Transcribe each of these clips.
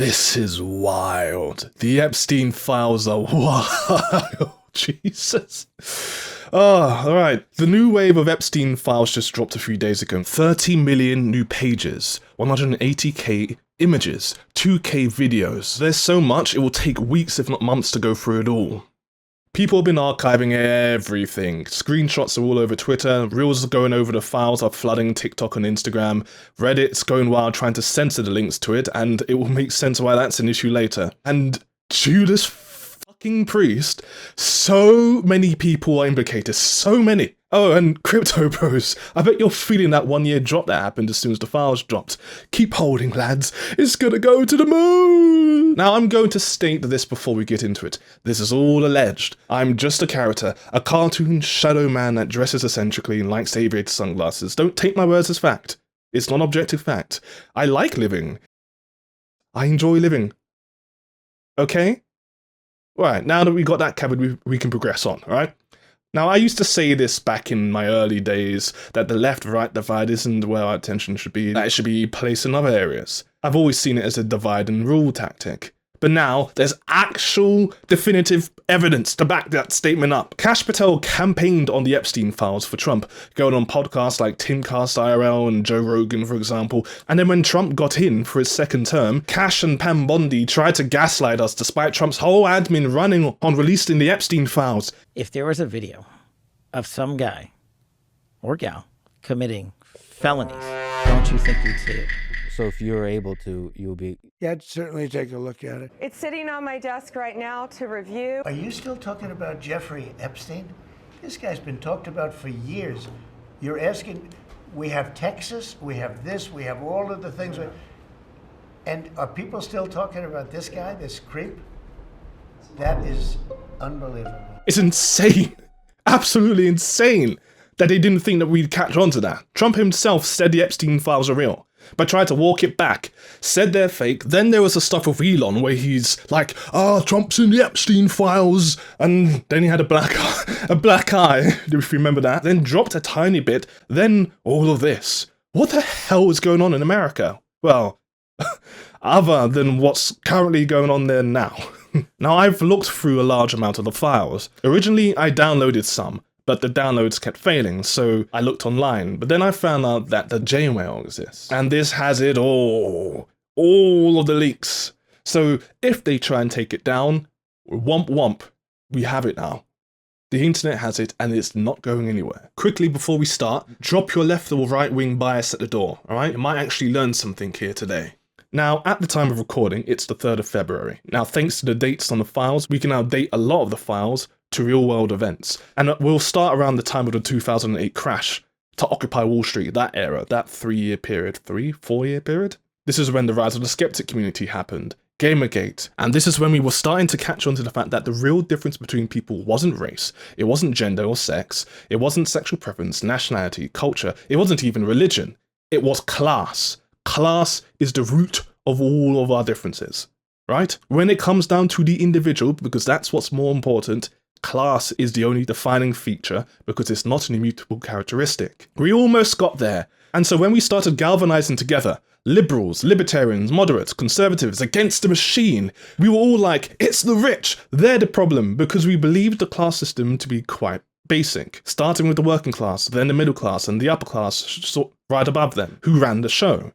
This is wild. The Epstein Files are wild. Jesus. Oh, alright. The new wave of Epstein Files just dropped a few days ago. 30 million new pages, 180k images, 2k videos. There's so much, it will take weeks if not months to go through it all. People have been archiving everything. Screenshots are all over Twitter, reels are going over the files, are flooding TikTok and Instagram, Reddit's going wild trying to censor the links to it, and it will make sense why that's an issue later. And Judas fucking Priest, so many people are implicated, so many. Oh, and Crypto Bros, I bet you're feeling that 1 year drop that happened as soon as the files dropped. Keep holding, lads, it's gonna go to the moon! Now, I'm going to state this before we get into it. This is all alleged. I'm just a character, a cartoon shadow man that dresses eccentrically and likes aviator sunglasses. Don't take my words as fact. It's not objective fact. I like living. I enjoy living. Okay? Right, now that we got that covered, we can progress on, alright? Now, I used to say this back in my early days, that the left-right divide isn't where our attention should be, that it should be placed in other areas. I've always seen it as a divide and rule tactic. But now, there's actual definitive evidence to back that statement up. Kash Patel campaigned on the Epstein Files for Trump, going on podcasts like Timcast IRL and Joe Rogan, for example. And then when Trump got in for his second term, Kash and Pam Bondi tried to gaslight us despite Trump's whole admin running on releasing the Epstein Files. If there was a video of some guy or gal committing felonies, don't you think you'd see it? So if you're able to, you'll be... Yeah, I'd certainly take a look at it. It's sitting on my desk right now to review. Are you still talking about Jeffrey Epstein? This guy's been talked about for years. You're asking, we have Texas, we have this, we have all of the things. And are people still talking about this guy, this creep? That is unbelievable. It's insane. Absolutely insane that they didn't think that we'd catch on to that. Trump himself said the Epstein Files are real, but tried to walk it back, said they're fake. Then there was the stuff with Elon where he's like, Trump's in the Epstein Files, and then he had a black eye, if you remember that, then dropped a tiny bit, then all of this. What the hell is going on in America? Well, other than what's currently going on there now. Now, I've looked through a large amount of the files. Originally, I downloaded some, but the downloads kept failing, so I looked online, but then I found out that the J-Mail exists. And this has it all of the leaks. So if they try and take it down, womp womp, we have it now. The internet has it, and it's not going anywhere. Quickly before we start, drop your left or right wing bias at the door, alright? You might actually learn something here today. Now, at the time of recording, it's the 3rd of February. Now, thanks to the dates on the files, we can now date a lot of the files to real-world events. And we'll start around the time of the 2008 crash to Occupy Wall Street, that era, that 3-year period, 4-year period? This is when the rise of the skeptic community happened, Gamergate, and this is when we were starting to catch on to the fact that the real difference between people wasn't race, it wasn't gender or sex, it wasn't sexual preference, nationality, culture, it wasn't even religion, it was class. Class is the root of all of our differences, right? When it comes down to the individual, because that's what's more important, class is the only defining feature because it's not an immutable characteristic. We almost got there, and so when we started galvanizing together, liberals, libertarians, moderates, conservatives, against the machine, we were all like, it's the rich, they're the problem, because we believed the class system to be quite basic, starting with the working class, then the middle class, and the upper class right above them, who ran the show.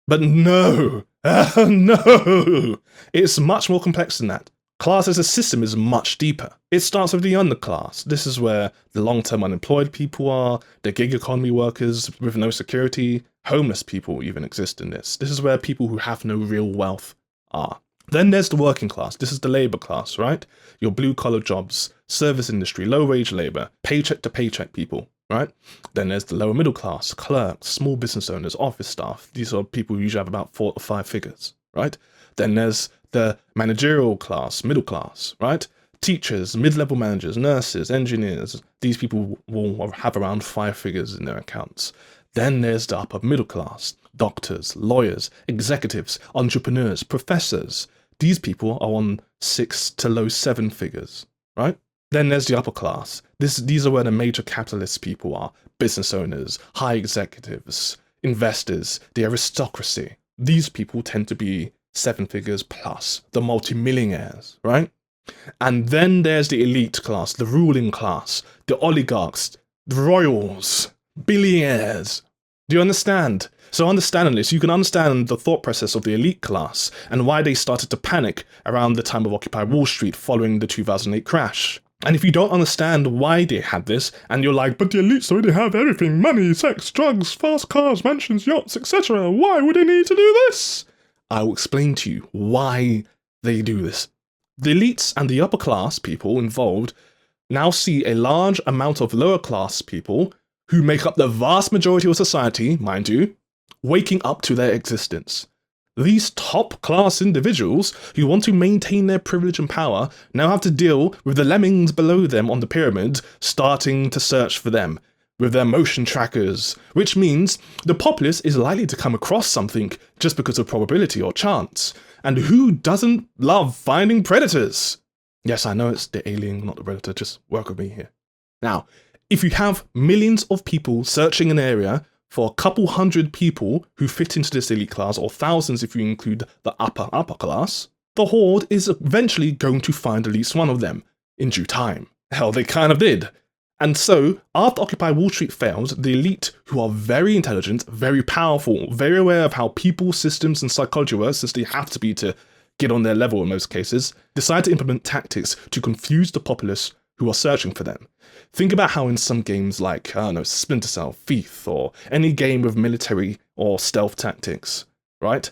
But no, no, it's much more complex than that. Class as a system is much deeper. It starts with the underclass. This is where the long-term unemployed people are, the gig economy workers with no security, homeless people even exist in this. This is where people who have no real wealth are. Then there's the working class. This is the labor class, right? Your blue-collar jobs, service industry, low-wage labor, paycheck-to-paycheck people. Right? Then there's the lower middle class, clerks, small business owners, office staff. These are people who usually have about 4 or 5 figures, right? Then there's the managerial class, middle class, right? Teachers, mid-level managers, nurses, engineers. These people will have around 5 figures in their accounts. Then there's the upper middle class, doctors, lawyers, executives, entrepreneurs, professors. These people are on 6 to low 7 figures, right? Then there's the upper class. These are where the major capitalist people are. Business owners, high executives, investors, the aristocracy. These people tend to be seven figures plus, the multimillionaires, right? And then there's the elite class, the ruling class, the oligarchs, the royals, billionaires. Do you understand? So understanding this, you can understand the thought process of the elite class and why they started to panic around the time of Occupy Wall Street following the 2008 crash. And if you don't understand why they had this, and you're like, but the elites already have everything, money, sex, drugs, fast cars, mansions, yachts, etc. Why would they need to do this? I will explain to you why they do this. The elites and the upper class people involved now see a large amount of lower class people, who make up the vast majority of society, mind you, waking up to their existence. These top class individuals who want to maintain their privilege and power now have to deal with the lemmings below them on the pyramid starting to search for them with their motion trackers, which means the populace is likely to come across something just because of probability or chance. And who doesn't love finding predators? Yes, I know it's the alien, not the predator, just work with me here. Now, if you have millions of people searching an area for a couple hundred people who fit into this elite class, or thousands if you include the upper class, the horde is eventually going to find at least one of them in due time. Hell, they kind of did. And so, after Occupy Wall Street failed, the elite, who are very intelligent, very powerful, very aware of how people, systems, and psychology work, since they have to be to get on their level in most cases, decide to implement tactics to confuse the populace who are searching for them. Think about how in some games like, I don't know, Splinter Cell, Thief, or any game with military or stealth tactics, right?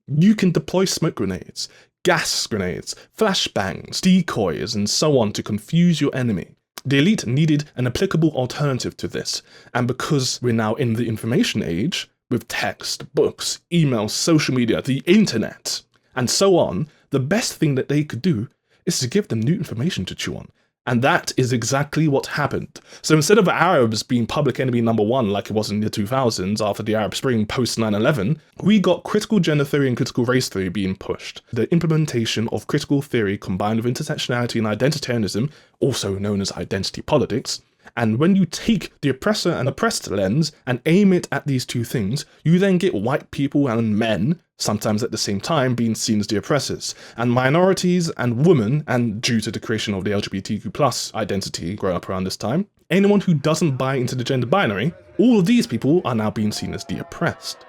You can deploy smoke grenades, gas grenades, flashbangs, decoys, and so on to confuse your enemy. The elite needed an applicable alternative to this, and because we're now in the information age, with text, books, emails, social media, the internet, and so on, the best thing that they could do is to give them new information to chew on. And that is exactly what happened. So instead of Arabs being public enemy number one like it was in the 2000s after the Arab Spring post 9/11, we got critical gender theory and critical race theory being pushed. The implementation of critical theory combined with intersectionality and identitarianism, also known as identity politics. And when you take the oppressor and oppressed lens and aim it at these two things, you then get white people and men, sometimes at the same time, being seen as the oppressors, and minorities and women, and due to the creation of the LGBTQ+ identity growing up around this time, anyone who doesn't buy into the gender binary, all of these people are now being seen as the oppressed.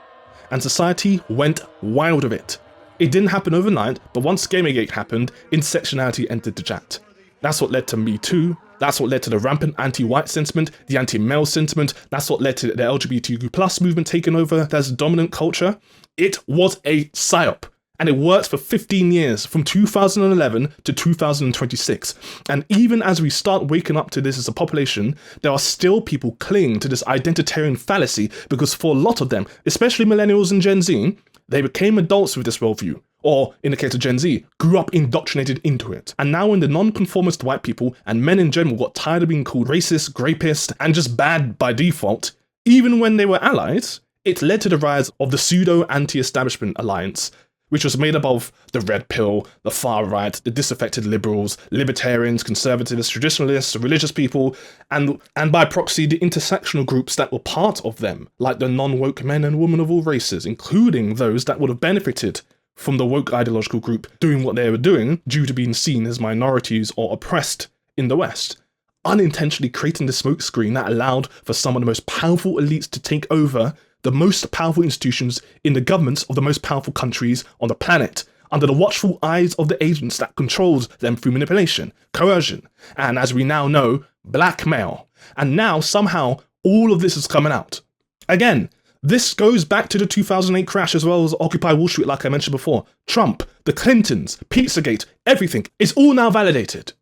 And society went wild with it. It didn't happen overnight, but once Gamergate happened, intersectionality entered the chat. That's what led to Me Too. That's what led to the rampant anti-white sentiment, the anti-male sentiment. That's what led to the LGBTQ+ movement taking over as dominant culture. It was a psyop, and it worked for 15 years, from 2011 to 2026. And even as we start waking up to this as a population, there are still people clinging to this identitarian fallacy because for a lot of them, especially millennials and Gen Z, they became adults with this worldview. Or, in the case of Gen Z, grew up indoctrinated into it. And now when the non-conformist white people and men in general got tired of being called racist, rapist, and just bad by default, even when they were allies, it led to the rise of the pseudo-anti-establishment alliance, which was made up of the red pill, the far right, the disaffected liberals, libertarians, conservatives, traditionalists, religious people, and by proxy the intersectional groups that were part of them, like the non-woke men and women of all races, including those that would have benefited from the woke ideological group doing what they were doing due to being seen as minorities or oppressed in the West, unintentionally creating the smokescreen that allowed for some of the most powerful elites to take over the most powerful institutions in the governments of the most powerful countries on the planet, under the watchful eyes of the agents that controlled them through manipulation, coercion, and as we now know, blackmail. And now, somehow, all of this is coming out. Again, this goes back to the 2008 crash as well as Occupy Wall Street, like I mentioned before. Trump, the Clintons, Pizzagate, everything is all now validated.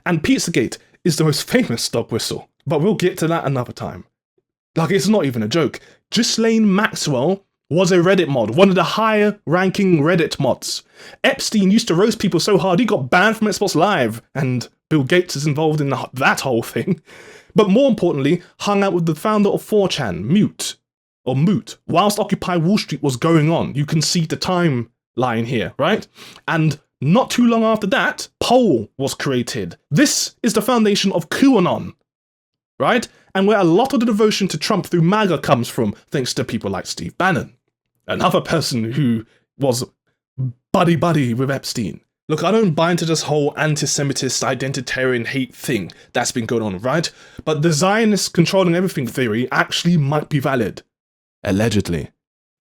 And Pizzagate is the most famous dog whistle, but we'll get to that another time. Like, it's not even a joke. Ghislaine Maxwell was a Reddit mod, one of the higher ranking Reddit mods. Epstein used to roast people so hard he got banned from Xbox Live, and Bill Gates is involved in that whole thing. But more importantly, hung out with the founder of 4chan, Moot, whilst Occupy Wall Street was going on. You can see the timeline here, right? And not too long after that, Poll was created. This is the foundation of QAnon, right? And where a lot of the devotion to Trump through MAGA comes from, thanks to people like Steve Bannon, another person who was buddy with Epstein. Look, I don't buy into this whole anti-Semitist identitarian hate thing that's been going on, right? But the Zionist controlling everything theory actually might be valid. Allegedly.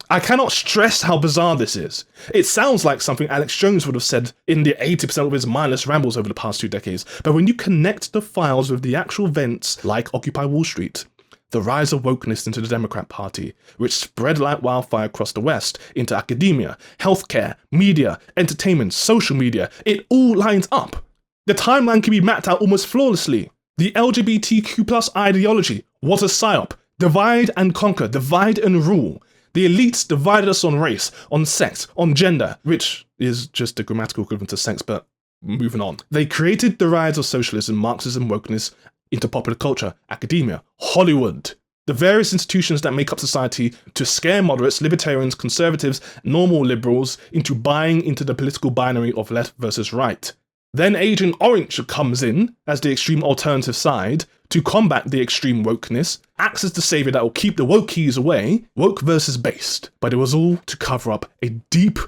I cannot stress how bizarre this is. It sounds like something Alex Jones would have said in the 80% of his mindless rambles over the past 2 decades, but when you connect the files with the actual events like Occupy Wall Street, the rise of wokeness into the Democrat Party, which spread like wildfire across the West, into academia, healthcare, media, entertainment, social media, it all lines up. The timeline can be mapped out almost flawlessly. The LGBTQ+ ideology was a psyop. Divide and conquer, divide and rule. The elites divided us on race, on sex, on gender, which is just a grammatical equivalent to sex, but moving on. They created the rise of socialism, Marxism, wokeness into popular culture, academia, Hollywood, the various institutions that make up society to scare moderates, libertarians, conservatives, normal liberals into buying into the political binary of left versus right. Then Agent Orange comes in as the extreme alternative side to combat the extreme wokeness, acts as the savior that will keep the wokies away, woke versus based. But it was all to cover up a deep,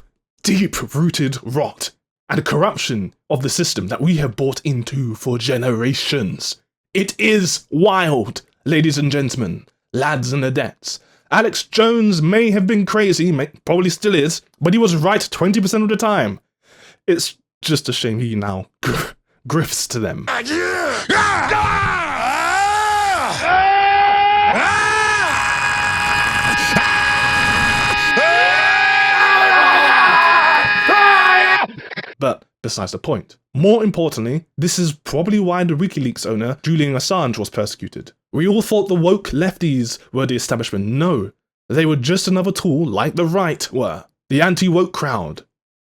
deep-rooted rot and corruption of the system that we have bought into for generations. It is wild, ladies and gentlemen, lads and ladettes. Alex Jones may have been crazy, probably still is, but he was right 20% of the time. It's just a shame he now grifts to them. But besides the point. More importantly, this is probably why the WikiLeaks owner, Julian Assange, was persecuted. We all thought the woke lefties were the establishment. No, they were just another tool like the right were. The anti-woke crowd.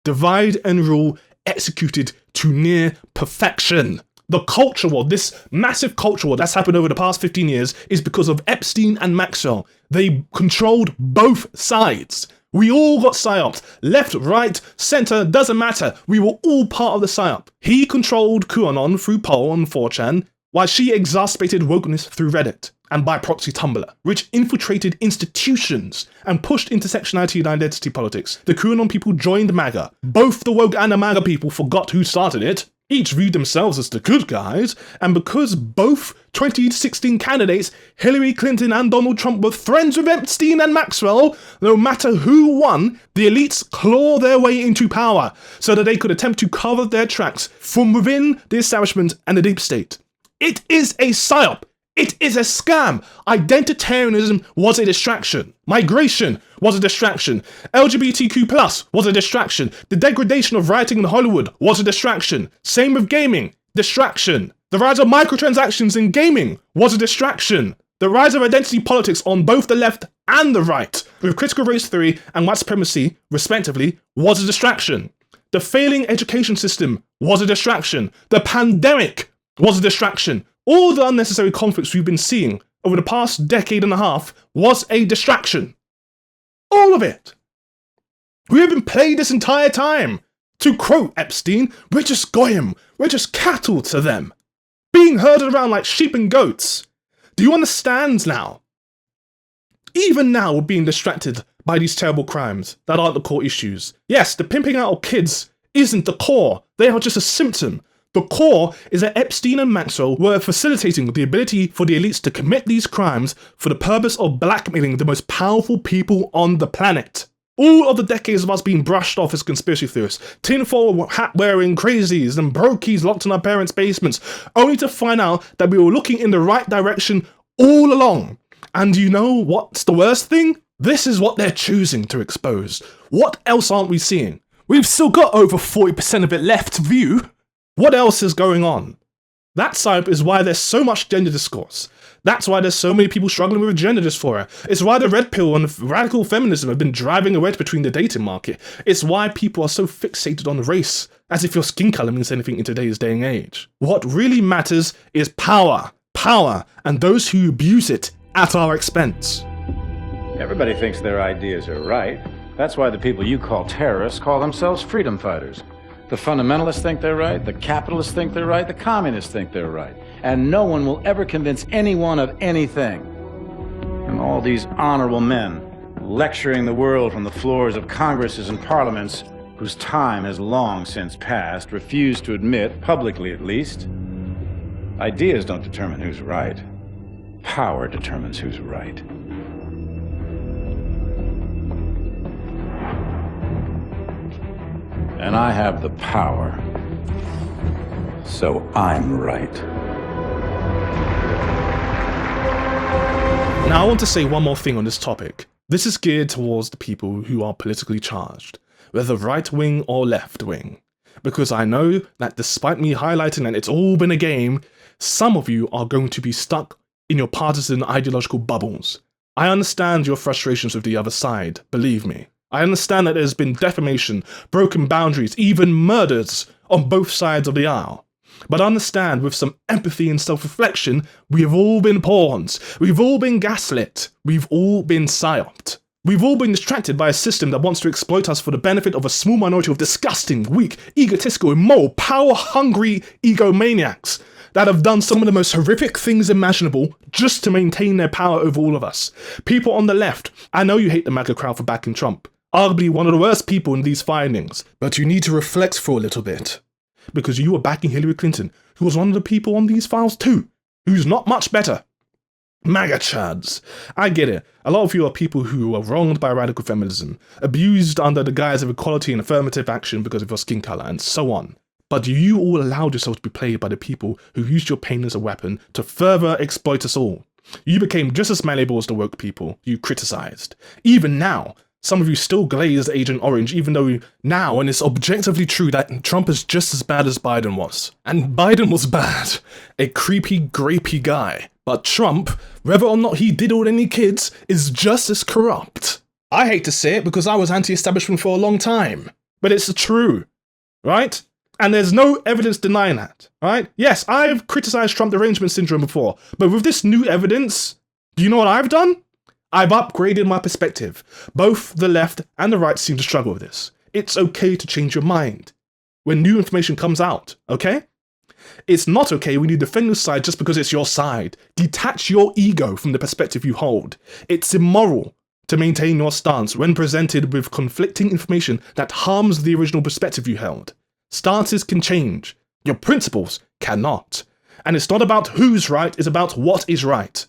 Divide and rule executed to near perfection. The culture war, this massive culture war that's happened over the past 15 years is because of Epstein and Maxwell. They controlled both sides. We all got psyoped. Left, right, center, doesn't matter. We were all part of the psyop. He controlled QAnon through Poll and 4chan, while she exacerbated wokeness through Reddit and by proxy Tumblr, which infiltrated institutions and pushed intersectionality and identity politics. The QAnon people joined MAGA. Both the woke and the MAGA people forgot who started it. Each viewed themselves as the good guys, and because both 2016 candidates, Hillary Clinton and Donald Trump, were friends with Epstein and Maxwell, no matter who won, the elites claw their way into power so that they could attempt to cover their tracks from within the establishment and the deep state. It is a psyop. It is a scam. Identitarianism was a distraction. Migration was a distraction. LGBTQ+ was a distraction. The degradation of writing in Hollywood was a distraction. Same with gaming. Distraction. The rise of microtransactions in gaming was a distraction. The rise of identity politics on both the left and the right, with critical race theory and white supremacy, respectively, was a distraction. The failing education system was a distraction. The pandemic was a distraction. All the unnecessary conflicts we've been seeing over the past decade and a half was a distraction. All of it. We have been played this entire time. To quote Epstein, we're just goyim. We're just cattle to them. Being herded around like sheep and goats. Do you understand now? Even now we're being distracted by these terrible crimes that aren't the core issues. Yes, the pimping out of kids isn't the core. They are just a symptom. The core is that Epstein and Maxwell were facilitating the ability for the elites to commit these crimes for the purpose of blackmailing the most powerful people on the planet. All of the decades of us being brushed off as conspiracy theorists, tinfoil hat-wearing crazies and brokies locked in our parents' basements, only to find out that we were looking in the right direction all along. And you know what's the worst thing? This is what they're choosing to expose. What else aren't we seeing? We've still got over 40% of it left to view. What else is going on? That side is why there's so much gender discourse. That's why there's so many people struggling with gender dysphoria. It's why the red pill and radical feminism have been driving a wedge between the dating market. It's why people are so fixated on race, as if your skin color means anything in today's day and age. What really matters is power. Power, and those who abuse it at our expense. Everybody thinks their ideas are right. That's why the people you call terrorists call themselves freedom fighters. The fundamentalists think they're right, the capitalists think they're right, the communists think they're right. And no one will ever convince anyone of anything. And all these honorable men lecturing the world from the floors of congresses and parliaments whose time has long since passed, refuse to admit, publicly at least, ideas don't determine who's right. Power determines who's right. And I have the power, so I'm right. Now I want to say one more thing on this topic. This is geared towards the people who are politically charged, whether right wing or left wing. Because I know that despite me highlighting that it's all been a game, some of you are going to be stuck in your partisan ideological bubbles. I understand your frustrations with the other side, believe me. I understand that there's been defamation, broken boundaries, even murders on both sides of the aisle. But understand, with some empathy and self-reflection, we've all been pawns, we've all been gaslit, we've all been psyoped. We've all been distracted by a system that wants to exploit us for the benefit of a small minority of disgusting, weak, egotistical, immoral, power-hungry egomaniacs that have done some of the most horrific things imaginable just to maintain their power over all of us. People on the left, I know you hate the MAGA crowd for backing Trump, arguably one of the worst people in these findings, but you need to reflect for a little bit. Because you were backing Hillary Clinton, who was one of the people on these files too, who's not much better. MAGA chads. I get it. A lot of you are people who are wronged by radical feminism, abused under the guise of equality and affirmative action because of your skin colour, and so on. But you all allowed yourself to be played by the people who used your pain as a weapon to further exploit us all. You became just as malleable as the woke people you criticised. Even now, some of you still glaze Agent Orange, even though now, and it's objectively true that Trump is just as bad as Biden was. And Biden was bad. A creepy, grapey guy. But Trump, whether or not he diddled any kids, is just as corrupt. I hate to say it because I was anti-establishment for a long time. But it's true. Right? And there's no evidence denying that. Right? Yes, I've criticised Trump derangement syndrome before. But with this new evidence, do you know what I've done? I've upgraded my perspective. Both the left and the right seem to struggle with this. It's okay to change your mind when new information comes out, okay? It's not okay when you defend your side just because it's your side. Detach your ego from the perspective you hold. It's immoral to maintain your stance when presented with conflicting information that harms the original perspective you held. Stances can change. Your principles cannot. And it's not about who's right, it's about what is right.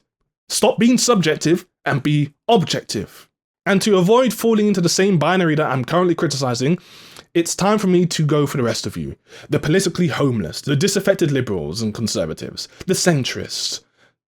Stop being subjective and be objective. And to avoid falling into the same binary that I'm currently criticising, it's time for me to go for the rest of you. The politically homeless, the disaffected liberals and conservatives, the centrists,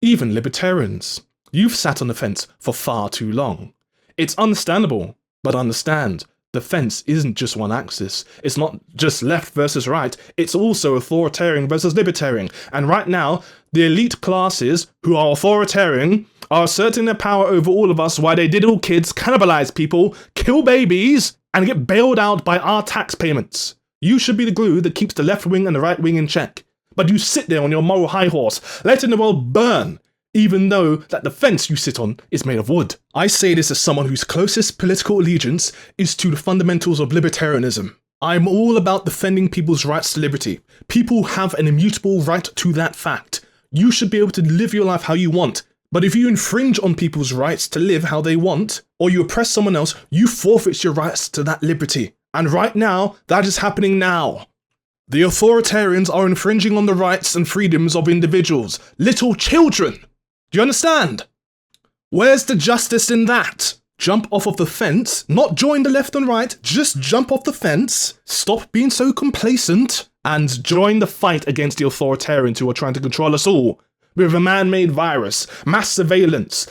even libertarians. You've sat on the fence for far too long. It's understandable, but understand, the fence isn't just one axis. It's not just left versus right, it's also authoritarian versus libertarian. And right now, the elite classes who are authoritarian are asserting their power over all of us while they diddle kids, cannibalize people, kill babies, and get bailed out by our tax payments. You should be the glue that keeps the left wing and the right wing in check. But you sit there on your moral high horse, letting the world burn, even though that the fence you sit on is made of wood. I say this as someone whose closest political allegiance is to the fundamentals of libertarianism. I'm all about defending people's rights to liberty. People have an immutable right to that fact. You should be able to live your life how you want. But if you infringe on people's rights to live how they want, or you oppress someone else, you forfeit your rights to that liberty. And right now, that is happening now. The authoritarians are infringing on the rights and freedoms of individuals, little children. Do you understand? Where's the justice in that? Jump off of the fence, not join the left and right, just jump off the fence, stop being so complacent, and join the fight against the authoritarians who are trying to control us all. With a man-made virus, mass surveillance.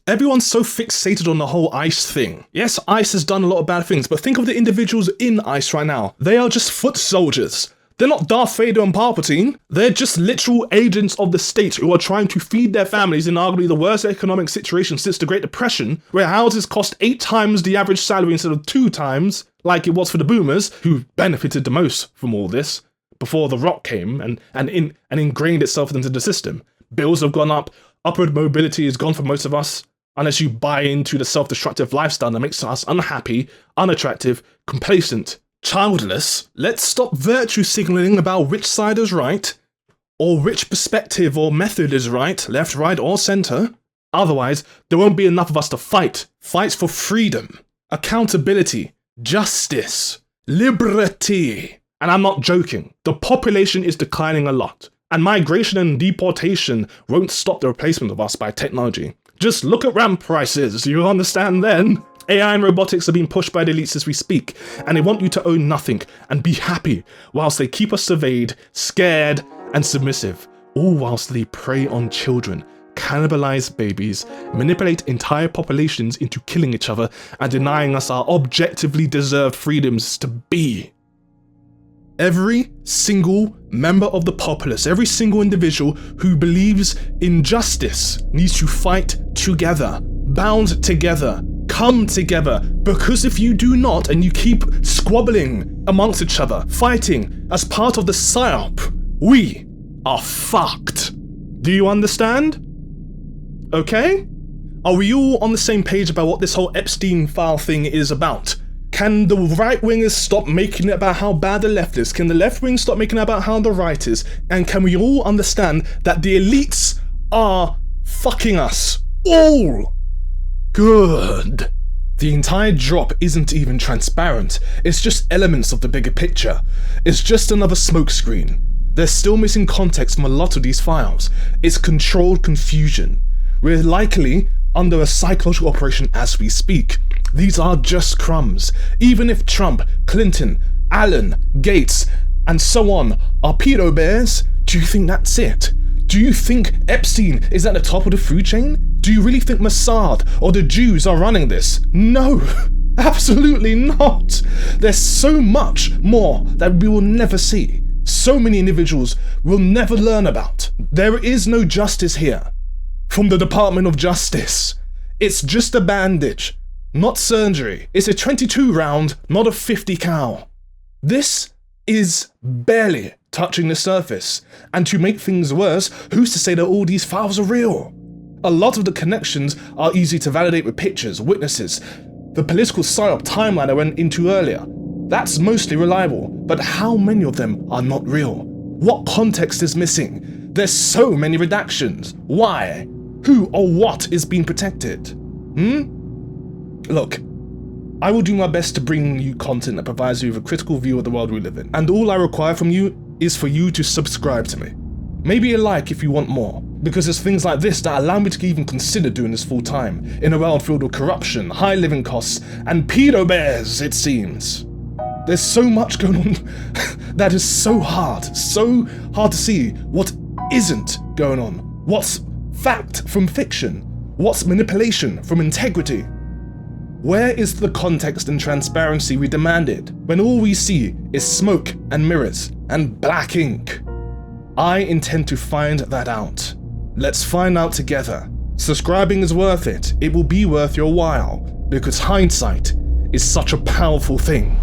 Everyone's so fixated on the whole ICE thing. Yes, ICE has done a lot of bad things, but think of the individuals in ICE right now. They are just foot soldiers. They're not Darth Vader and Palpatine. They're just literal agents of the state who are trying to feed their families in arguably the worst economic situation since the Great Depression, where houses cost 8 times the average salary instead of 2 times, like it was for the boomers, who benefited the most from all this, before The Rock came and ingrained itself into the system. Bills have gone up, upward mobility is gone for most of us, unless you buy into the self-destructive lifestyle that makes us unhappy, unattractive, complacent, childless. Let's stop virtue signaling about which side is right, or which perspective or method is right, left, right, or center. Otherwise, there won't be enough of us to fight. Fights for freedom, accountability, justice, Liberty. And I'm not joking. The population is declining a lot. And migration and deportation won't stop the replacement of us by technology. Just look at ramp prices, you understand then? AI and robotics are being pushed by the elites as we speak, and they want you to own nothing and be happy whilst they keep us surveyed, scared, and submissive, all whilst they prey on children, cannibalize babies, manipulate entire populations into killing each other, and denying us our objectively deserved freedoms to be. Every single member of the populace, every single individual who believes in justice needs to fight together, bound together, come together, because if you do not and you keep squabbling amongst each other, fighting as part of the psyop, we are fucked. Do you understand? Okay? Are we all on the same page about what this whole Epstein file thing is about? Can the right-wingers stop making it about how bad the left is? Can the left wing stop making it about how the right is? And can we all understand that the elites are fucking us all? Good. The entire drop isn't even transparent. It's just elements of the bigger picture. It's just another smokescreen. They're still missing context from a lot of these files. It's controlled confusion. We're likely under a psychological operation as we speak. These are just crumbs. Even if Trump, Clinton, Allen, Gates, and so on are pedo bears, do you think that's it? Do you think Epstein is at the top of the food chain? Do you really think Mossad or the Jews are running this? No, absolutely not. There's so much more that we will never see. So many individuals will never learn about. There is no justice here. From the Department of Justice. It's just a bandage. Not surgery. It's a 22 round, not a 50 cal. This is barely touching the surface. And to make things worse, who's to say that all these files are real? A lot of the connections are easy to validate with pictures, witnesses. The political psyop timeline I went into earlier, that's mostly reliable, but how many of them are not real? What context is missing? There's so many redactions. Why? Who or what is being protected? Look, I will do my best to bring you content that provides you with a critical view of the world we live in, and all I require from you is for you to subscribe to me. Maybe a like if you want more, because it's things like this that allow me to even consider doing this full time, in a world filled with corruption, high living costs, and pedo bears, it seems. There's so much going on that is so hard to see what isn't going on. What's fact from fiction? What's manipulation from integrity? Where is the context and transparency we demanded when all we see is smoke and mirrors and black ink? I intend to find that out. Let's find out together. Subscribing is worth it. It will be worth your while, because hindsight is such a powerful thing.